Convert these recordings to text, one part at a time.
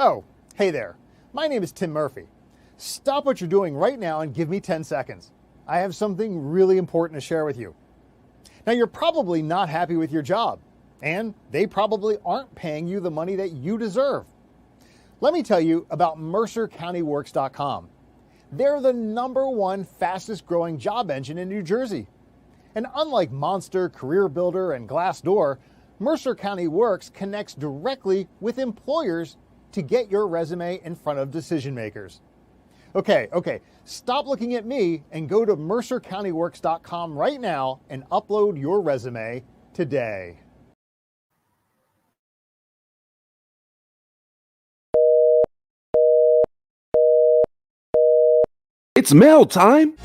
Oh, hey there. My name is Tim Murphy. Stop what you're doing right now and give me 10 seconds. I have something really important to share with you. Now, you're probably not happy with your job, and they probably aren't paying you the money that you deserve. Let me tell you about MercerCountyWorks.com. They're the #1 fastest growing job engine in New Jersey. And unlike Monster, Career Builder, and Glassdoor, Mercer County Works connects directly with employers to get your resume in front of decision makers. Okay, stop looking at me and go to MercerCountyWorks.com right now and upload your resume today. It's mail time.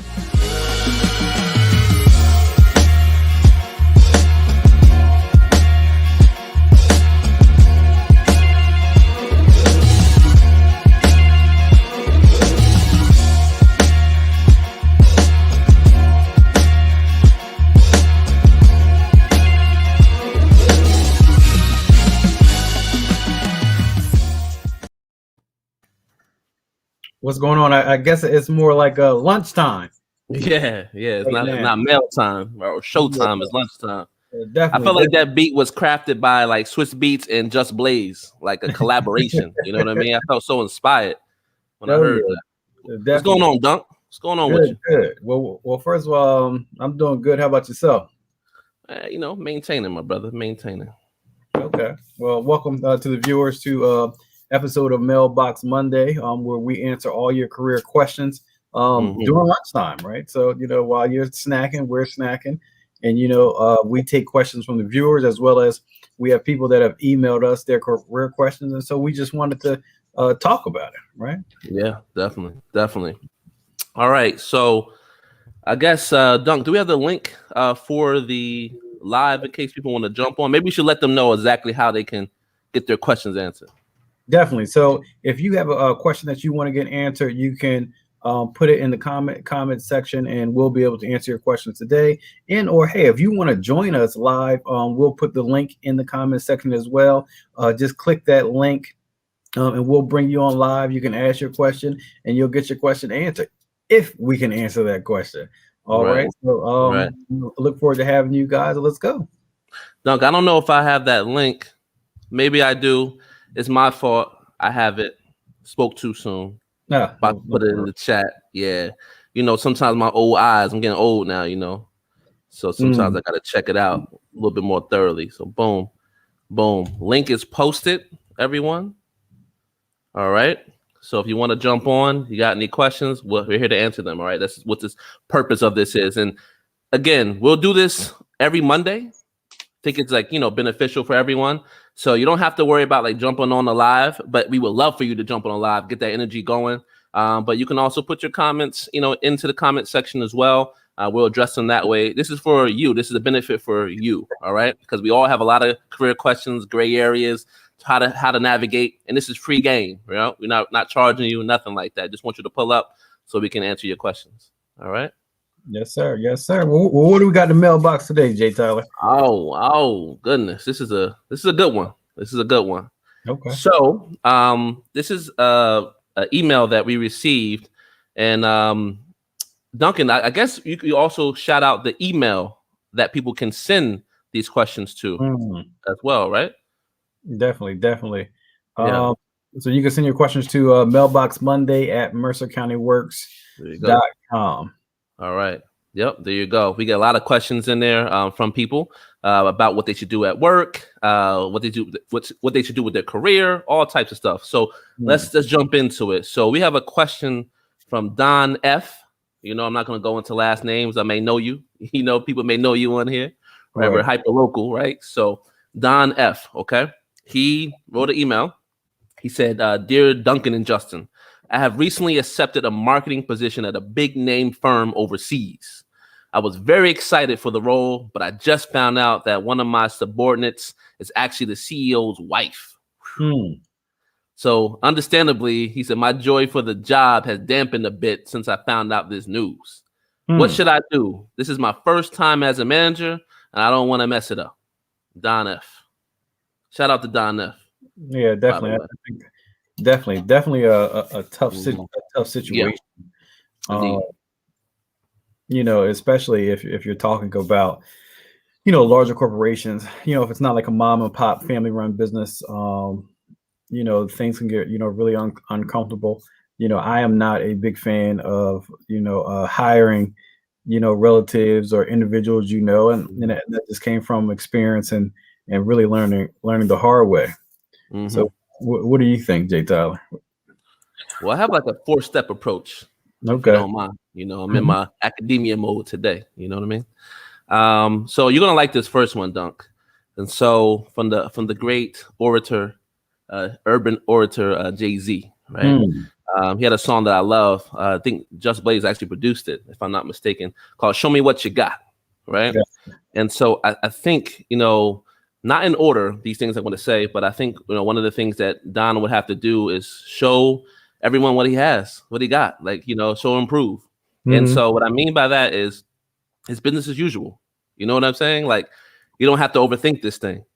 What's going on? I guess it's more like lunchtime. Yeah. It's not mail time or show time. It's lunchtime. Definitely. I felt like that beat was crafted by like Swiss Beats and Just Blaze, like a collaboration. You know what I mean? I felt so inspired when I heard that. Definitely. What's going on, Dunk? What's going on with you? Good. Well, first of all, I'm doing good. How about yourself? Maintaining, my brother, maintaining. Okay. Well, welcome to the viewers to episode of Mailbox Monday, where we answer all your career questions during lunchtime, right? So, while you're snacking, we're snacking. And, we take questions from the viewers, as well as we have people that have emailed us their career questions. And so we just wanted to talk about it, right? Yeah, definitely. All right. So I guess, Dunk, do we have the link for the live in case people want to jump on? Maybe we should let them know exactly how they can get their questions answered. Definitely. So if you have a question that you want to get answered, you can put it in the comment section, and we'll be able to answer your questions today. Or hey, if you want to join us live, we'll put the link in the comment section as well. Just click that link, and we'll bring you on live. You can ask your question, and you'll get your question answered if we can answer that question. All right. So look forward to having you guys. Let's go. Dunk, I don't know if I have that link. Maybe I do. It's my fault. I have it. Spoke too soon. About to put it in the chat. Yeah. Sometimes my old eyes, I'm getting old now, So sometimes I got to check it out a little bit more thoroughly. So boom. Link is posted, everyone. All right. So if you want to jump on, you got any questions, we're here to answer them. All right. That's what this purpose of this is. And again, we'll do this every Monday. I think it's beneficial for everyone. So you don't have to worry about jumping on the live, but we would love for you to jump on the live, get that energy going. But you can also put your comments, into the comment section as well. We'll address them that way. This is for you. This is a benefit for you. All right. Because we all have a lot of career questions, gray areas, how to navigate. And this is free game. We're not charging you, nothing like that. Just want you to pull up so we can answer your questions. All right. Yes, sir. Well, what do we got in the mailbox today, Jay Tyler? Oh, goodness. This is a good one. Okay. So, this is an email that we received, and Duncan, I guess you could also shout out the email that people can send these questions to as well, right? Definitely. Yeah. So you can send your questions to MailboxMonday at MercerCountyWorks.com. All right. Yep. There you go. We get a lot of questions in there from people about what they should do at work, what they should do with their career, all types of stuff. So let's jump into it. So we have a question from Don F. I'm not going to go into last names. I may know you. People may know you on here. Right? We're hyper local, right? So Don F. Okay. He wrote an email. He said, "Dear Duncan and Justin, I have recently accepted a marketing position at a big name firm overseas. I was very excited for the role, but I just found out that one of my subordinates is actually the CEO's wife. So understandably, he said, my joy for the job has dampened a bit since I found out this news. What should I do? This is my first time as a manager, and I don't want to mess it up. Don F. Shout out to Don F. Yeah, definitely. I think Definitely a tough situation. Yeah. Especially if you're talking about, larger corporations, if it's not like a mom and pop family run business, things can get, really uncomfortable. I am not a big fan of, hiring, relatives or individuals, and that just came from experience and really learning the hard way. Mm-hmm. So what do you think, Jay Tyler? Well, I have like a 4-step approach. Okay. If you don't mind. I'm in my academia mode today. You know what I mean? So you're gonna like this first one, Dunk. And so from the great orator, urban orator, Jay-Z, right? He had a song that I love. I think Just Blaze actually produced it, if I'm not mistaken, called "Show Me What You Got," right? Yeah. And so I think, not in order these things I want to say, but I think one of the things that Don would have to do is show everyone what he has, what he got, like show improve. And so what I mean by that is it's business as usual. You know what I'm saying? Like you don't have to overthink this thing.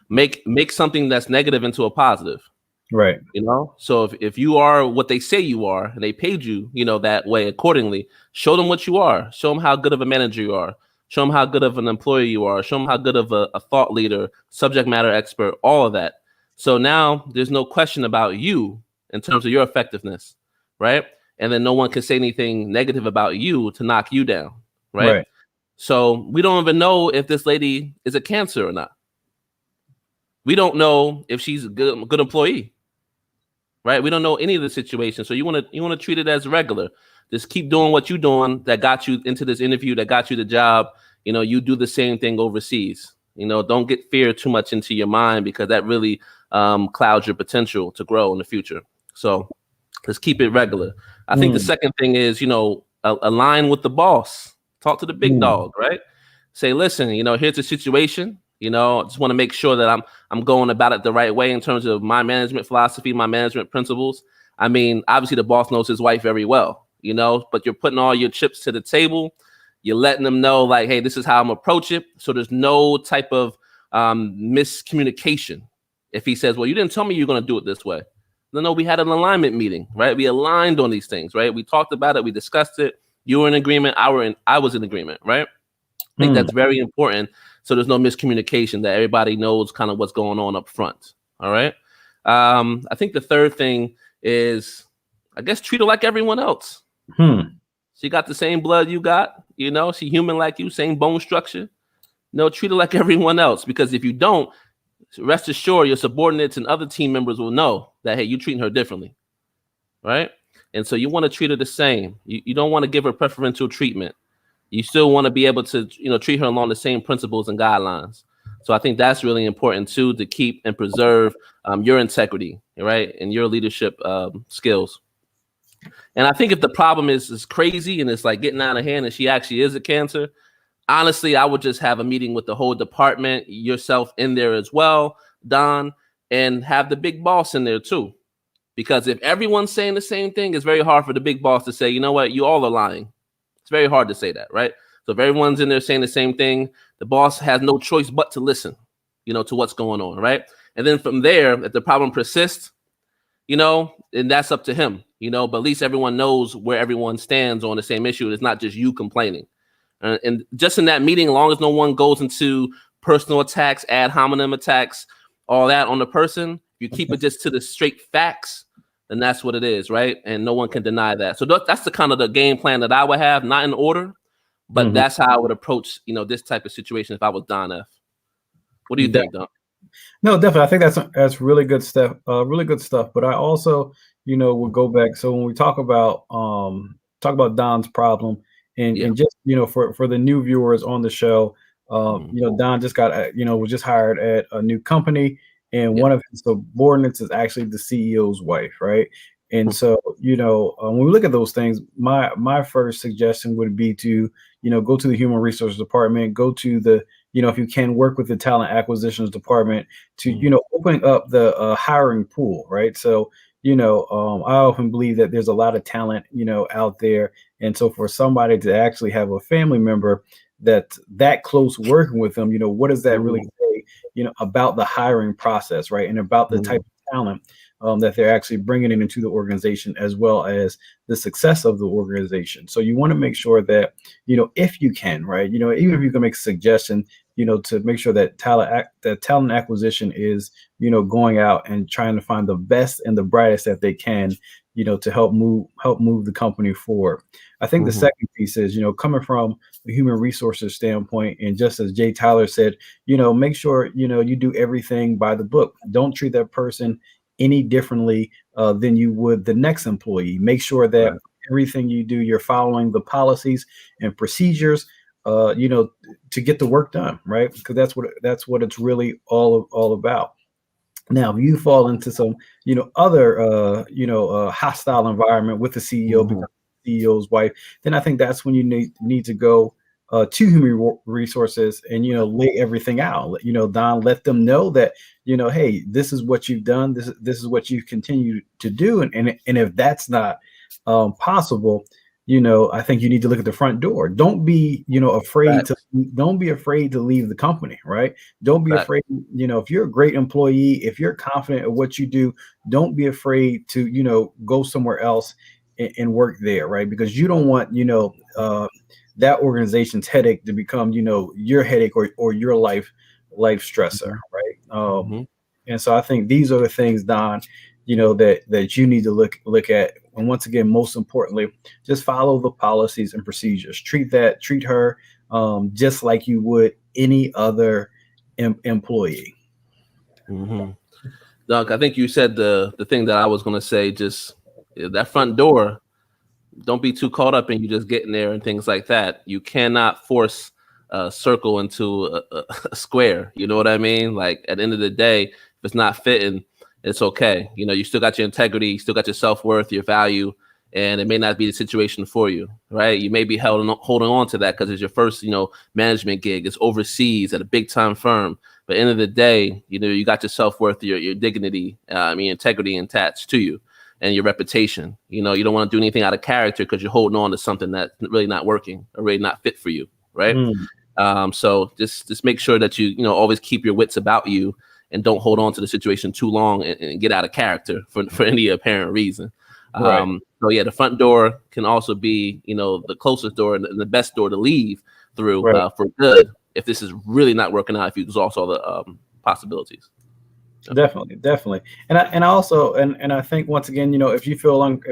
Make something that's negative into a positive. Right. So if you are what they say you are and they paid you, that way accordingly, show them what you are. Show them how good of a manager you are. Show them how good of an employee you are. Show them how good of a thought leader, subject matter expert, all of that. So now there's no question about you in terms of your effectiveness, right? And then no one can say anything negative about you to knock you down, right? So we don't even know if this lady is a Cancer or not. We don't know if she's a good employee, right? We don't know any of the situations. So you want to treat it as regular. Just keep doing what you're doing that got you into this interview, that got you the job. You do the same thing overseas. Don't get fear too much into your mind because that really clouds your potential to grow in the future. So let's keep it regular. I think the second thing is, align with the boss. Talk to the big dog, right? Say, listen, here's the situation. I just want to make sure that I'm going about it the right way in terms of my management philosophy, my management principles. I mean, obviously the boss knows his wife very well, but you're putting all your chips to the table. You're letting them know like, hey, this is how I'm approach it. So there's no type of miscommunication. If he says, well, you didn't tell me you're going to do it this way. No, we had an alignment meeting, right? We aligned on these things, right? We talked about it. We discussed it. You were in agreement. I was in agreement, right? I think that's very important. So there's no miscommunication, that everybody knows kind of what's going on up front. All right. I think the third thing is, I guess, treat her like everyone else. She got the same blood you got, she human like you, same bone structure. No, treat her like everyone else, because if you don't, rest assured your subordinates and other team members will know that, hey, you're treating her differently. Right. And so you want to treat her the same. You don't want to give her preferential treatment. You still want to be able to, treat her along the same principles and guidelines. So I think that's really important too, to keep and preserve your integrity, right, and your leadership skills. And I think if the problem is crazy and it's like getting out of hand and she actually is a Cancer, honestly, I would just have a meeting with the whole department, yourself in there as well, Don, and have the big boss in there too. Because if everyone's saying the same thing, it's very hard for the big boss to say, you know what, you all are lying. It's very hard to say that, right? So if everyone's in there saying the same thing, the boss has no choice but to listen, to what's going on, right? And then from there, if the problem persists, and that's up to him, but at least everyone knows where everyone stands on the same issue. It's not just you complaining. And just in that meeting, as long as no one goes into personal attacks, ad hominem attacks, all that on the person, you keep it just to the straight facts, then that's what it is, right? And no one can deny that. So that's the kind of the game plan that I would have, not in order, but that's how I would approach, this type of situation if I was Don F. What do you think, Don? No, definitely. I think that's really good stuff. Really good stuff. But I also, would go back. So when we talk about Don's problem, and just for the new viewers on the show, Don just got was just hired at a new company. And one of his subordinates is actually the CEO's wife, right? And so, when we look at those things, my first suggestion would be to, go to the human resources department, go to the, if you can, work with the talent acquisitions department to, open up the hiring pool, right? So, I often believe that there's a lot of talent, out there. And so for somebody to actually have a family member that's that close working with them, what does that really say, about the hiring process, right? And about the type of talent that they're actually bringing into the organization, as well as the success of the organization. So you want to make sure that, if you can, right, even if you can make a suggestion, to make sure that talent acquisition is, going out and trying to find the best and the brightest that they can, to help move the company forward. I think the second piece is, coming from a human resources standpoint, and just as Jay Tyler said, make sure, you do everything by the book. Don't treat that person any differently than you would the next employee. Make sure that everything you do, you're following the policies and procedures, to get the work done, right? Because that's what it's really all about. Now, if you fall into some, other, hostile environment with the CEO, because the CEO's wife, then I think that's when you need to go to human resources and, lay everything out. Don, let them know that, hey, this is what you've done. This is what you continue to do. And if that's not possible, I think you need to look at the front door. Don't be, afraid don't be afraid to leave the company, right? Don't be afraid, if you're a great employee, if you're confident of what you do, don't be afraid to, go somewhere else and work there, right? Because you don't want, that organization's headache to become, your headache or your life stressor, right? And so I think these are the things, Don, that you need to look at. And once again, most importantly, just follow the policies and procedures. Treat her just like you would any other employee. Doug, I think you said the thing that I was going to say. Just that front door, don't be too caught up in you just getting there and things like that. You cannot force a circle into a square. You know what I mean? Like, at the end of the day, if it's not fitting, it's okay. You still got your integrity, you still got your self-worth, your value, and it may not be the situation for you, right? You may be holding on to that because it's your first, management gig. It's overseas at a big time firm. But at the end of the day, you got your self-worth, your dignity, your integrity attached to you, and your reputation. You don't want to do anything out of character because you're holding on to something that's really not working or really not fit for you, right? So just make sure that you always keep your wits about you, and don't hold on to the situation too long and get out of character for any apparent reason. So yeah, the front door can also be, the closest door and the best door to leave through for good, if this is really not working out, if you exhaust all the possibilities. Definitely. And I think, once again, if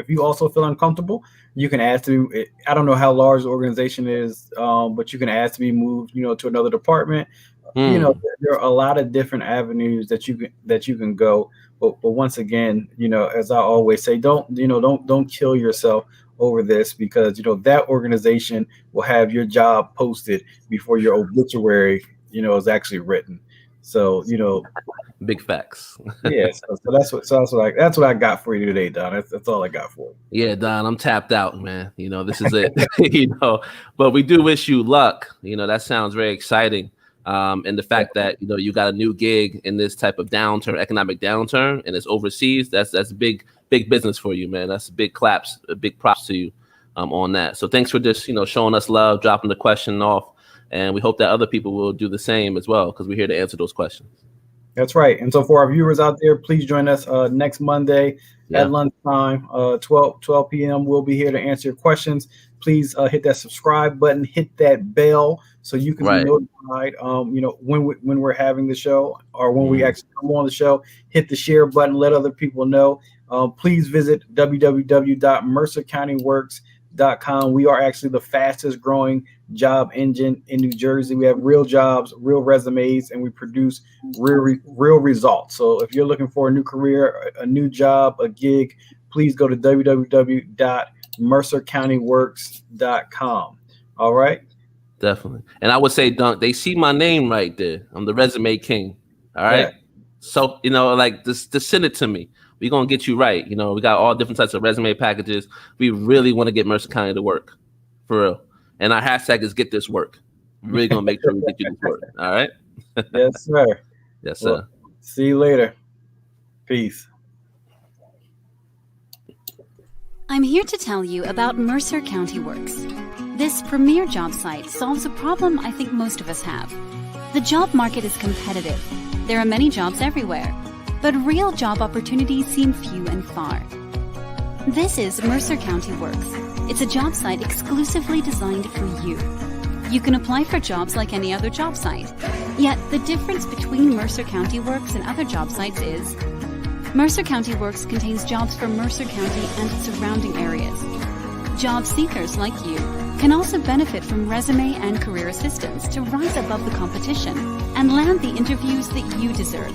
you also feel uncomfortable, you can ask to, I don't know how large the organization is, but you can ask to be moved, to another department. There are a lot of different avenues that you can go. But once again, as I always say, don't kill yourself over this, because, that organization will have your job posted before your obituary, is actually written. So, big facts. Yeah. So that's what I got for you today, Don. That's all I got for you. Yeah, Don, I'm tapped out, man. This is it. But we do wish you luck. That sounds very exciting. And the fact that you got a new gig in this type of economic downturn, and it's overseas, that's big business for you, man. That's big props to you on that. So thanks for just showing us love, dropping the question off, and we hope that other people will do the same as well, because we're here to answer those questions. That's right. And so for our viewers out there, please join us next Monday at lunchtime, 12 p.m. We'll be here to answer your questions. Please hit that subscribe button, hit that bell, so you can be notified, when we're having the show, or when we actually come on the show. Hit the share button, let other people know. Please visit www.mercercountyworks.com. We are actually the fastest growing job engine in New Jersey. We have real jobs, real resumes, and we produce real results. So if you're looking for a new career, a new job, a gig, please go to www.mercercountyworks.com. All right. Definitely. And I would say, Dunk, they see my name right there. I'm the resume king. All right. Yeah. So, just send it to me. We're going to get you right. We got all different types of resume packages. We really want to get Mercer County to work, for real. And our hashtag is get this work. We're really going to make sure we get you this work. All right. Yes, sir. Yes, sir. Well, see you later. Peace. I'm here to tell you about Mercer County Works. This premier job site solves a problem I think most of us have. The job market is competitive. There are many jobs everywhere. but real job opportunities seem few and far. This is Mercer County Works. It's a job site exclusively designed for you. You can apply for jobs like any other job site. Yet the difference between Mercer County Works and other job sites is Mercer County Works contains jobs for Mercer County and its surrounding areas. Job seekers like you can also benefit from resume and career assistance to rise above the competition and land the interviews that you deserve.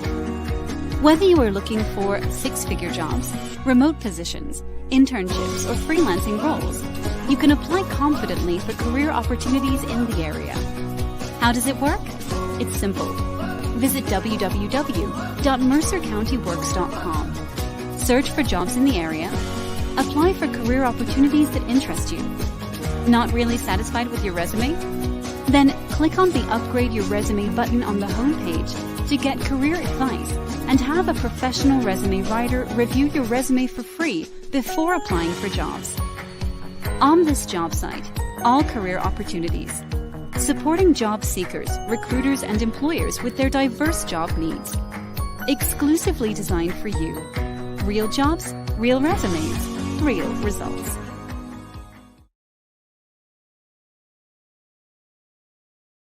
Whether you are looking for six-figure jobs, remote positions, internships, or freelancing roles, you can apply confidently for career opportunities in the area. How does it work? It's simple. Visit www.mercercountyworks.com. Search for jobs in the area. Apply for career opportunities that interest you. Not really satisfied with your resume? Then click on the Upgrade Your Resume button on the homepage to get career advice and have a professional resume writer review your resume for free before applying for jobs. On this job site, all career opportunities, supporting job seekers, recruiters, and employers with their diverse job needs. Exclusively designed for you. Real jobs, real resumes, real results.